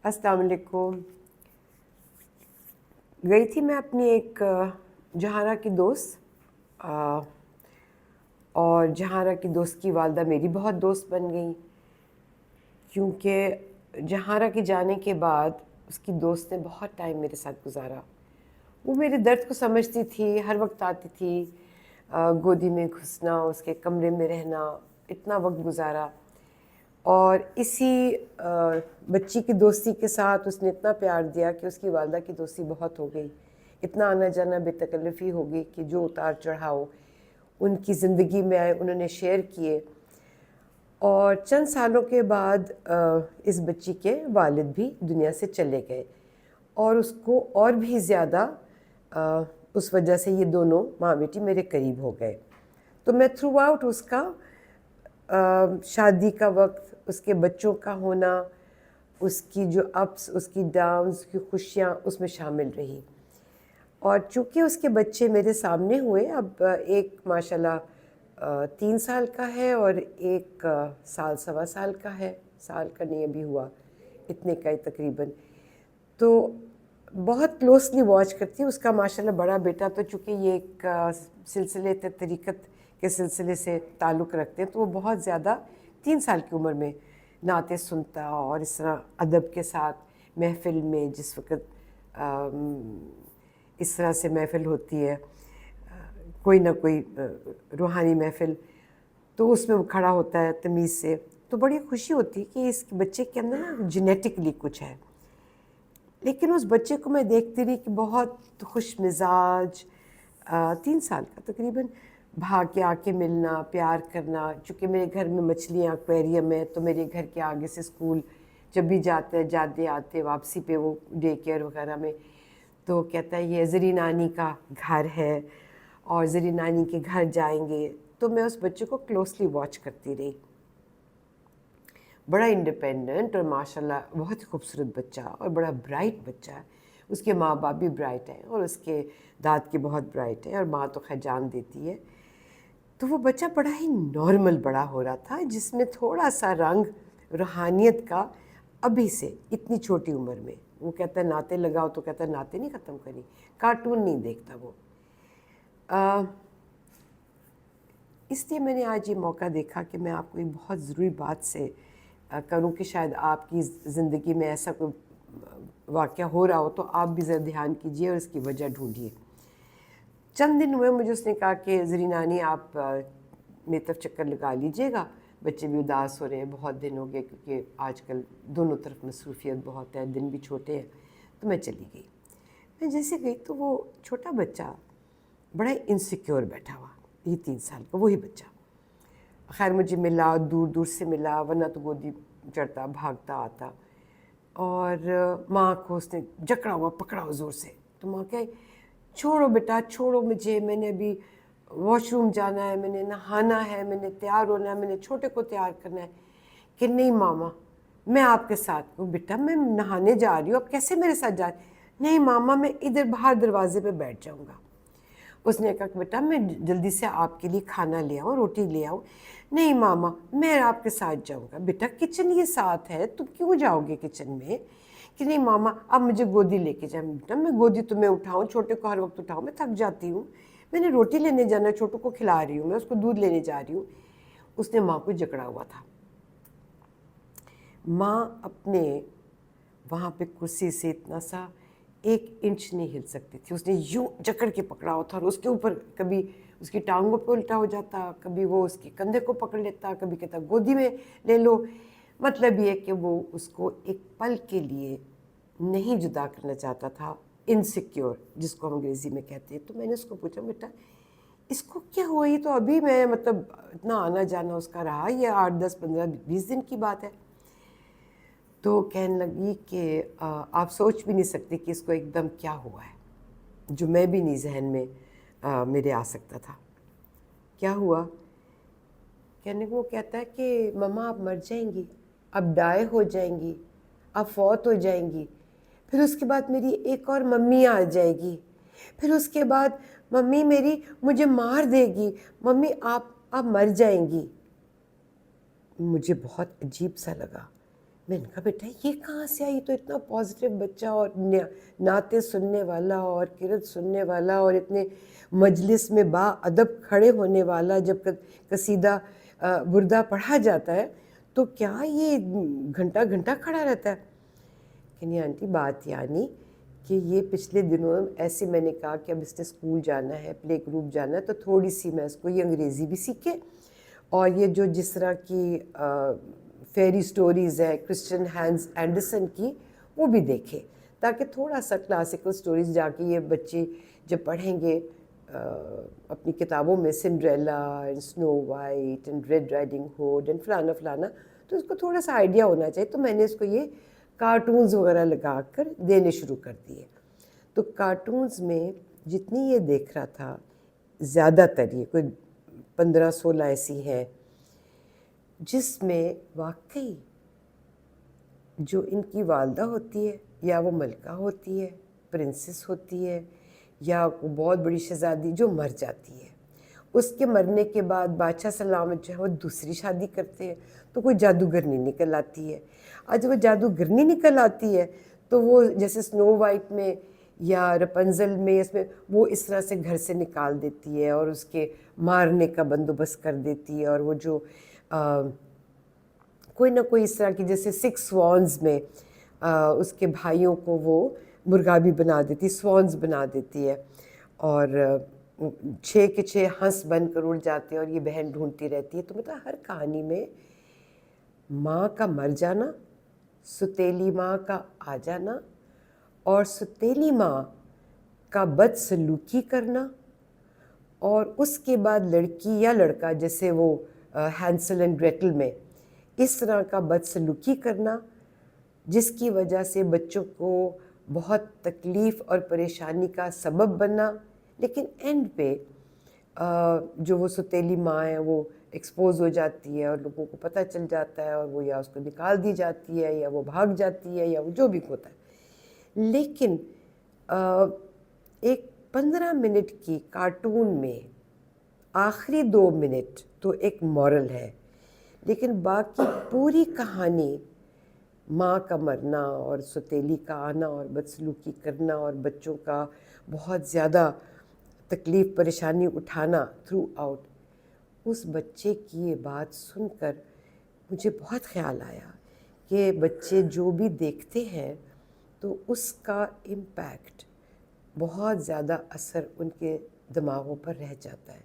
السلام علیکم. گئی تھی میں اپنی ایک جہانہ کی دوست، اور جہانہ کی دوست کی والدہ میری بہت دوست بن گئی، کیونکہ جہانہ کے جانے کے بعد اس کی دوست نے بہت ٹائم میرے ساتھ گزارا. وہ میرے درد کو سمجھتی تھی، ہر وقت آتی تھی، گودی میں گھسنا، اس کے کمرے میں رہنا، اتنا وقت گزارا. اور اسی بچی کی دوستی کے ساتھ اس نے اتنا پیار دیا کہ اس کی والدہ کی دوستی بہت ہو گئی، اتنا آنا جانا بے تکلفی ہو گئی کہ جو اتار چڑھاؤ ان کی زندگی میں آئے انہوں نے شیئر کیے. اور چند سالوں کے بعد اس بچی کے والد بھی دنیا سے چلے گئے، اور اس کو اور بھی زیادہ اس وجہ سے یہ دونوں ماں بیٹی میرے قریب ہو گئے. تو میں تھرو آؤٹ اس کا شادی کا وقت، اس کے بچوں کا ہونا، اس کی جو اپس، اس کی ڈاؤنز، اس کی خوشیاں اس میں شامل رہی. اور چونکہ اس کے بچے میرے سامنے ہوئے، اب ایک ماشاءاللہ 3 سال کا ہے اور ایک سال سوا سال کا ہے، سال کا نہیں ابھی ہوا، اتنے کا ہی تقریباً. تو بہت کلوزلی واچ کرتی ہے. اس کا ماشاءاللہ بڑا بیٹا تو چونکہ یہ ایک سلسلے طریقت کے سلسلے سے تعلق رکھتے ہیں، تو وہ بہت زیادہ 3 سال کی عمر میں نعتیں سنتا، اور اس طرح ادب کے ساتھ محفل میں جس وقت اس طرح سے محفل ہوتی ہے، کوئی نہ کوئی روحانی محفل، تو اس میں وہ کھڑا ہوتا ہے تمیز سے. تو بڑی خوشی ہوتی ہے کہ اس بچے کے اندر نا جینیٹکلی کچھ ہے. لیکن اس بچے کو میں دیکھتی رہی کہ بہت خوش مزاج، 3 سال کا تقریباً، بھاگ کے آ کے ملنا، پیار کرنا. چونکہ میرے گھر میں مچھلیاں ایکویریم ہے، تو میرے گھر کے آگے سے اسکول جب بھی جاتے آتے واپسی پہ وہ ڈے کیئر وغیرہ میں، تو کہتا ہے یہ زری نانی کا گھر ہے اور زری نانی کے گھر جائیں گے. تو میں اس بچے کو کلوزلی واچ کرتی رہی. بڑا انڈیپینڈنٹ اور ماشاءاللہ بہت ہی خوبصورت بچہ اور بڑا برائٹ بچہ ہے. اس کے ماں باپ بھی برائٹ ہیں اور اس کے داد کے بہت برائٹ ہیں، اور ماں تو خیر جان دیتی ہے. تو وہ بچہ بڑا ہی نارمل بڑا ہو رہا تھا، جس میں تھوڑا سا رنگ روحانیت کا ابھی سے اتنی چھوٹی عمر میں. وہ کہتا ہے نعتیں لگاؤ، تو کہتا ہے نعتیں نہیں ختم کری. کارٹون نہیں دیکھتا وہ. اس لیے میں نے آج یہ موقع دیکھا کہ میں آپ کو ایک بہت ضروری بات سے کروں کہ شاید آپ کی زندگی میں ایسا کوئی واقعہ ہو رہا ہو تو آپ بھی ذرا دھیان کیجیے اور اس کی وجہ ڈھونڈیے. چند دن ہوئے مجھے اس نے کہا کہ زری نانی آپ میری طرف چکر لگا لیجئے گا، بچے بھی اداس ہو رہے ہیں، بہت دن ہو گئے، کیونکہ آج کل دونوں طرف مصروفیت بہت ہے، دن بھی چھوٹے ہیں. تو میں چلی گئی. میں جیسے گئی تو وہ چھوٹا بچہ بڑا انسیکیور بیٹھا ہوا، یہ 3 سال کا وہی بچہ. خیر مجھے ملا، دور دور سے ملا، ورنہ تو گودی چڑھتا بھاگتا آتا. اور ماں کو اس نے جکڑا ہوا پکڑا زور سے. تو ماں کہے چھوڑو بیٹا چھوڑو مجھے، میں نے ابھی واش روم جانا ہے، میں نے نہانا ہے، میں نے تیار ہونا ہے، میں نے چھوٹے کو تیار کرنا ہے. کہ نہیں ماما میں آپ کے ساتھ ہوں. بیٹا میں نہانے جا رہی ہوں، اب کیسے میرے ساتھ جا رہی؟ نہیں ماما میں ادھر باہر دروازے پہ بیٹھ جاؤں گا. اس نے کہا کہ بیٹا میں جلدی سے آپ کے لیے کھانا لے آؤں، روٹی لے آؤں. نہیں ماما میں آپ کے ساتھ جاؤں گا. بیٹا کچن یہ ساتھ ہے، تم کیوں جاؤ گے کچن میں؟ کہ نہیں ماما اب مجھے گودی لے کے جائیں. بیٹا میں گودی تمہیں اٹھاؤں، چھوٹے کو ہر وقت اٹھاؤں، میں تھک جاتی ہوں، میں نے روٹی لینے جانا، چھوٹوں کو کھلا رہی ہوں، میں اس کو دودھ لینے جا رہی ہوں. اس نے ماں کو جکڑا ہوا تھا. ماں اپنے وہاں پہ کرسی سے اتنا سا 1 انچ نہیں ہل سکتی تھی. اس نے یوں جکڑ کے پکڑا ہوا تھا، اور اس کے اوپر کبھی اس کی ٹانگوں پہ الٹا ہو جاتا، کبھی وہ اس کے کندھے کو پکڑ لیتا، کبھی کہتا گودی میں لے لو. مطلب یہ کہ وہ اس کو ایک پل کے لیے نہیں جدا کرنا چاہتا تھا، انسیکیور جس کو ہم انگریزی میں کہتے ہیں. تو میں نے اس کو پوچھا بیٹا اس کو کیا ہوا؟ یہ تو ابھی میں مطلب اتنا آنا جانا اس کا رہا، یہ 8 10 15 20 دن کی بات ہے. تو کہنے لگی کہ آپ سوچ بھی نہیں سکتے کہ اس کو ایک دم کیا ہوا ہے، جو میں بھی نہیں ذہن میں میرے آ سکتا تھا. کیا ہوا؟ کہنے کو وہ کہتا ہے کہ مما آپ مر جائیں گی، اب ڈائی ہو جائیں گی، اب فوت ہو جائیں گی، پھر اس کے بعد میری ایک اور ممی آ جائے گی، پھر اس کے بعد ممی میری مجھے مار دے گی، ممی آپ مر جائیں گی. مجھے بہت عجیب سا لگا. میں نے کہا بیٹا یہ کہاں سے آئی؟ تو اتنا پازیٹیو بچہ اور نعتیں سننے والا اور قرأت سننے والا اور اتنے مجلس میں با ادب کھڑے ہونے والا، جب قصیدہ بردہ پڑھا جاتا ہے تو کیا یہ گھنٹہ گھنٹہ کھڑا رہتا ہے؟ کہ نہیں آنٹی، بات یعنی کہ یہ پچھلے دنوں ایسے میں نے کہا کہ اب اس نے اسکول جانا ہے، پلے گروپ جانا ہے، تو تھوڑی سی میں اس کو یہ انگریزی بھی سیکھے اور یہ جو جس طرح کی فیری سٹوریز ہے کرسچن ہینس اینڈرسن کی وہ بھی دیکھے، تاکہ تھوڑا سا کلاسیکل سٹوریز جا کے یہ بچے جب پڑھیں گے اپنی کتابوں میں Cinderella and snow white and red riding hood and فلانا فلانا، تو اس کو تھوڑا سا آئیڈیا ہونا چاہیے. تو میں نے اس کو یہ کارٹونز وغیرہ لگا کر دینے شروع کر دیے. تو کارٹونز میں جتنی یہ دیکھ رہا تھا، زیادہ تر یہ کوئی 15-16 ایسی ہیں جس میں واقعی جو ان کی والدہ ہوتی ہے، یا وہ ملکہ ہوتی ہے، پرنسس ہوتی ہے، یا وہ بہت بڑی شہزادی جو مر جاتی ہے، اس کے مرنے کے بعد بادشاہ سلامت جو ہے وہ دوسری شادی کرتے ہیں، تو کوئی جادوگرنی نکل آتی ہے. اور جب وہ جادوگرنی نکل آتی ہے تو وہ جیسے سنو وائٹ میں یا رپنزل میں اس میں وہ اس طرح سے گھر سے نکال دیتی ہے اور اس کے مارنے کا بندوبست کر دیتی ہے. اور وہ جو کوئی نہ کوئی اس طرح کی، جیسے 6 سوانز میں اس کے بھائیوں کو وہ مرغابی بنا دیتی، سوانز بنا دیتی ہے، اور 6 کے 6 ہنس بن کر اڑ جاتے ہیں اور یہ بہن ڈھونڈتی رہتی ہے. تو مطلب ہر کہانی میں ماں کا مر جانا، ستیلی ماں کا آ جانا، اور ستیلی ماں کا بد سلوکی کرنا، اور اس کے بعد لڑکی یا لڑکا جیسے وہ ہینسل اینڈ گریٹل میں اس طرح کا بد سلوکی کرنا، جس کی وجہ سے بچوں کو بہت تکلیف اور پریشانی کا سبب بننا. لیکن اینڈ پہ جو وہ ستیلی ماں ہے وہ ایکسپوز ہو جاتی ہے اور لوگوں کو پتہ چل جاتا ہے، اور وہ یا اس کو نکال دی جاتی ہے یا وہ بھاگ جاتی ہے یا وہ جو بھی ہوتا ہے. لیکن ایک 15 منٹ کی کارٹون میں آخری 2 منٹ تو ایک مورل ہے، لیکن باقی پوری کہانی ماں کا مرنا اور ستیلی کا آنا اور بدسلوکی کرنا اور بچوں کا بہت زیادہ تکلیف پریشانی اٹھانا تھرو آؤٹ. اس بچے کی یہ بات سن کر مجھے بہت خیال آیا کہ بچے جو بھی دیکھتے ہیں تو اس کا امپیکٹ بہت زیادہ اثر ان کے دماغوں پر رہ جاتا ہے.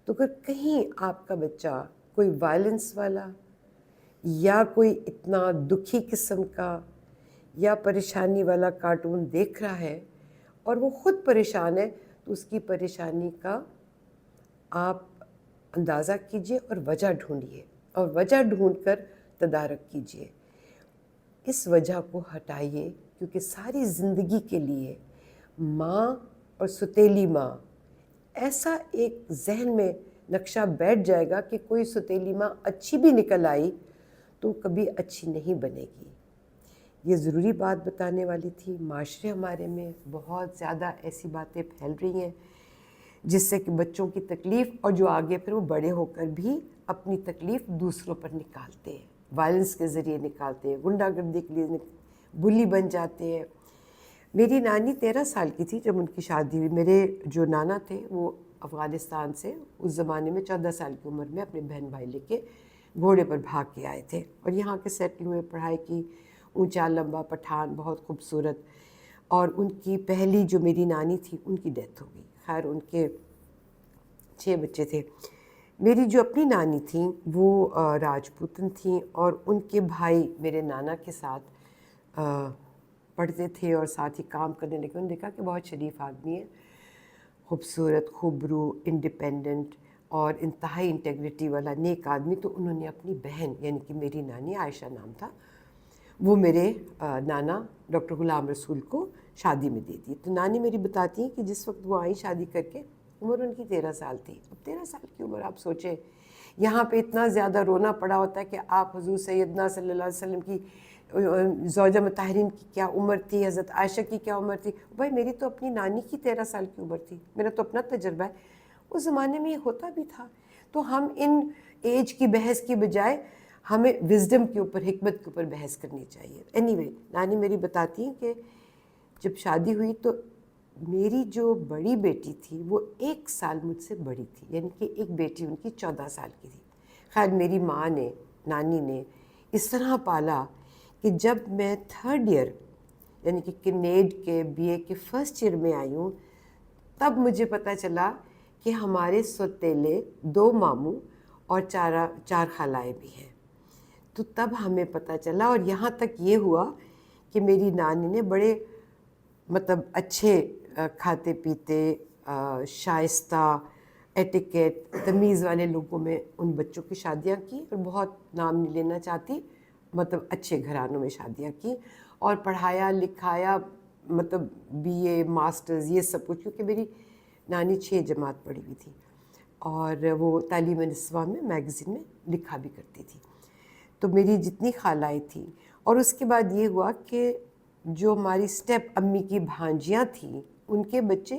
تو اگر کہیں آپ کا بچہ کوئی وائلنس والا یا کوئی اتنا دکھی قسم کا یا پریشانی والا کارٹون دیکھ رہا ہے اور وہ خود پریشان ہے، تو اس کی پریشانی کا آپ اندازہ کیجئے اور وجہ ڈھونڈیے، اور وجہ ڈھونڈ کر تدارک کیجئے. اس وجہ کو ہٹائیے، کیونکہ ساری زندگی کے لیے ماں اور ستیلی ماں ایسا ایک ذہن میں نقشہ بیٹھ جائے گا کہ کوئی ستیلی ماں اچھی بھی نکل آئی تو کبھی اچھی نہیں بنے گی. یہ ضروری بات بتانے والی تھی. معاشرے ہمارے میں بہت زیادہ ایسی باتیں پھیل رہی ہیں جس سے کہ بچوں کی تکلیف، اور جو آگے پھر وہ بڑے ہو کر بھی اپنی تکلیف دوسروں پر نکالتے ہیں، وائلنس کے ذریعے نکالتے ہیں، غنڈہ گردی کے لیے بلی بن جاتے ہیں. میری نانی 13 سال کی تھی جب ان کی شادی ہوئی. میرے جو نانا تھے وہ افغانستان سے اس زمانے میں 14 سال کی عمر میں اپنے بہن بھائی لے کے گھوڑے پر بھاگ کے آئے تھے، اور یہاں کے سیٹل ہوئے، پڑھائی کی، اونچا لمبا پٹھان، بہت خوبصورت. اور ان کی پہلی جو میری نانی تھی ان کی ڈیتھ ہو گئی. خیر ان کے 6 بچے تھے. میری جو اپنی نانی تھیں وہ راجپوتن تھیں، اور ان کے بھائی میرے نانا کے ساتھ پڑھتے تھے اور ساتھ ہی کام کرنے لگے. انہوں نے دیکھا کہ بہت شریف آدمی ہے، خوبصورت، خوبرو، انڈیپینڈنٹ اور انتہائی انٹیگریٹی والا نیک آدمی. تو انہوں نے اپنی بہن یعنی کہ میری نانی، عائشہ نام تھا، وہ میرے نانا ڈاکٹر غلام رسول کو شادی میں دے دی. تو نانی میری بتاتی ہیں کہ جس وقت وہ آئی شادی کر کے، عمر ان کی 13 سال تھی. اب 13 سال کی عمر آپ سوچیں، یہاں پہ اتنا زیادہ رونا پڑا ہوتا ہے کہ آپ حضور سیدنا صلی اللہ علیہ وسلم کی زوجہ مطہرین کی کیا عمر تھی، حضرت عائشہ کی کیا عمر تھی. بھائی میری تو اپنی نانی کی 13 سال کی عمر تھی، میرا تو اپنا تجربہ ہے. اس زمانے میں یہ ہوتا بھی تھا. تو ہم ان ایج کی بحث کی بجائے ہمیں وزڈم کے اوپر، حکمت کے اوپر بحث کرنی چاہیے. اینی وے نانی میری بتاتی ہیں کہ جب شادی ہوئی تو میری جو بڑی بیٹی تھی وہ 1 سال مجھ سے بڑی تھی، یعنی کہ ایک بیٹی ان کی 14 سال کی تھی. خیر میری ماں نے، نانی نے اس طرح پالا کہ جب میں 3rd ایئر یعنی کہ نیڈ کے BA کے 1st ایئر میں آئی ہوں، تب مجھے پتہ چلا کہ ہمارے سوتیلے 2 ماموں اور 4 خالائیں بھی ہیں. تو تب ہمیں پتہ چلا، اور یہاں تک یہ ہوا کہ میری نانی نے بڑے مطلب اچھے کھاتے پیتے، شائستہ، ایٹیکیٹ، تمیز والے لوگوں میں ان بچوں کی شادیاں کی، اور بہت نام نہیں لینا چاہتی، مطلب اچھے گھرانوں میں شادیاں کی، اور پڑھایا لکھایا، مطلب BA ماسٹرز یہ سب کچھ، کیونکہ میری نانی 6 جماعت پڑھی ہوئی تھی اور وہ تعلیم نسواں میں میگزین میں لکھا بھی کرتی تھی. تو میری جتنی خالائیں تھیں، اور اس کے بعد یہ ہوا کہ جو ہماری اسٹیپ امی کی بھانجیاں تھیں ان کے بچے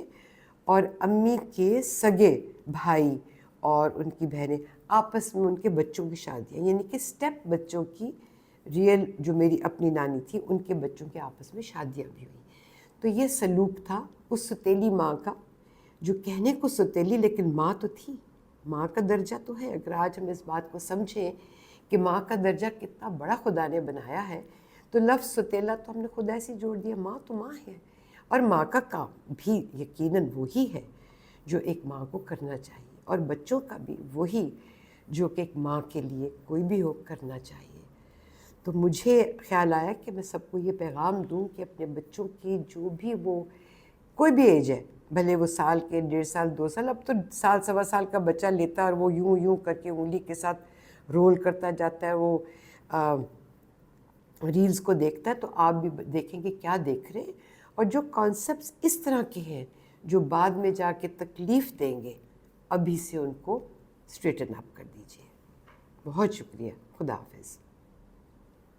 اور امی کے سگے بھائی اور ان کی بہنیں آپس میں ان کے بچوں کی شادیاں، یعنی کہ اسٹیپ بچوں کی ریئل جو میری اپنی نانی تھی ان کے بچوں کے آپس میں شادیاں بھی ہوئیں. تو یہ سلوک تھا اس ستیلی ماں کا، جو کہنے کو ستیلی لیکن ماں تو تھی، ماں کا درجہ تو ہے. اگر آج ہم اس بات کو سمجھیں کہ ماں کا درجہ کتنا بڑا خدا نے بنایا ہے، تو لفظ ستیلا تو ہم نے خدا ایسے جوڑ دیا. ماں تو ماں ہے، اور ماں کا کام بھی یقیناً وہی ہے جو ایک ماں کو کرنا چاہیے، اور بچوں کا بھی وہی جو کہ ایک ماں کے لیے کوئی بھی ہو کرنا چاہیے. تو مجھے خیال آیا کہ میں سب کو یہ پیغام دوں کہ اپنے بچوں کی جو بھی وہ کوئی بھی ایج ہے، بھلے وہ سال کے 1.5 سال 2 سال، اب تو 1 سال 1.25 سال کا بچہ لیتا ہے اور وہ یوں یوں کر کے انگلی کے ساتھ رول کرتا جاتا ہے، وہ ریلز کو دیکھتا ہے. تو آپ بھی دیکھیں کہ کیا دیکھ رہے ہیں، اور جو کانسیپٹس اس طرح کے ہیں جو بعد میں جا کے تکلیف دیں گے، ابھی سے ان کو اسٹریٹن اپ کر دیجیے. بہت شکریہ. خدا حافظ.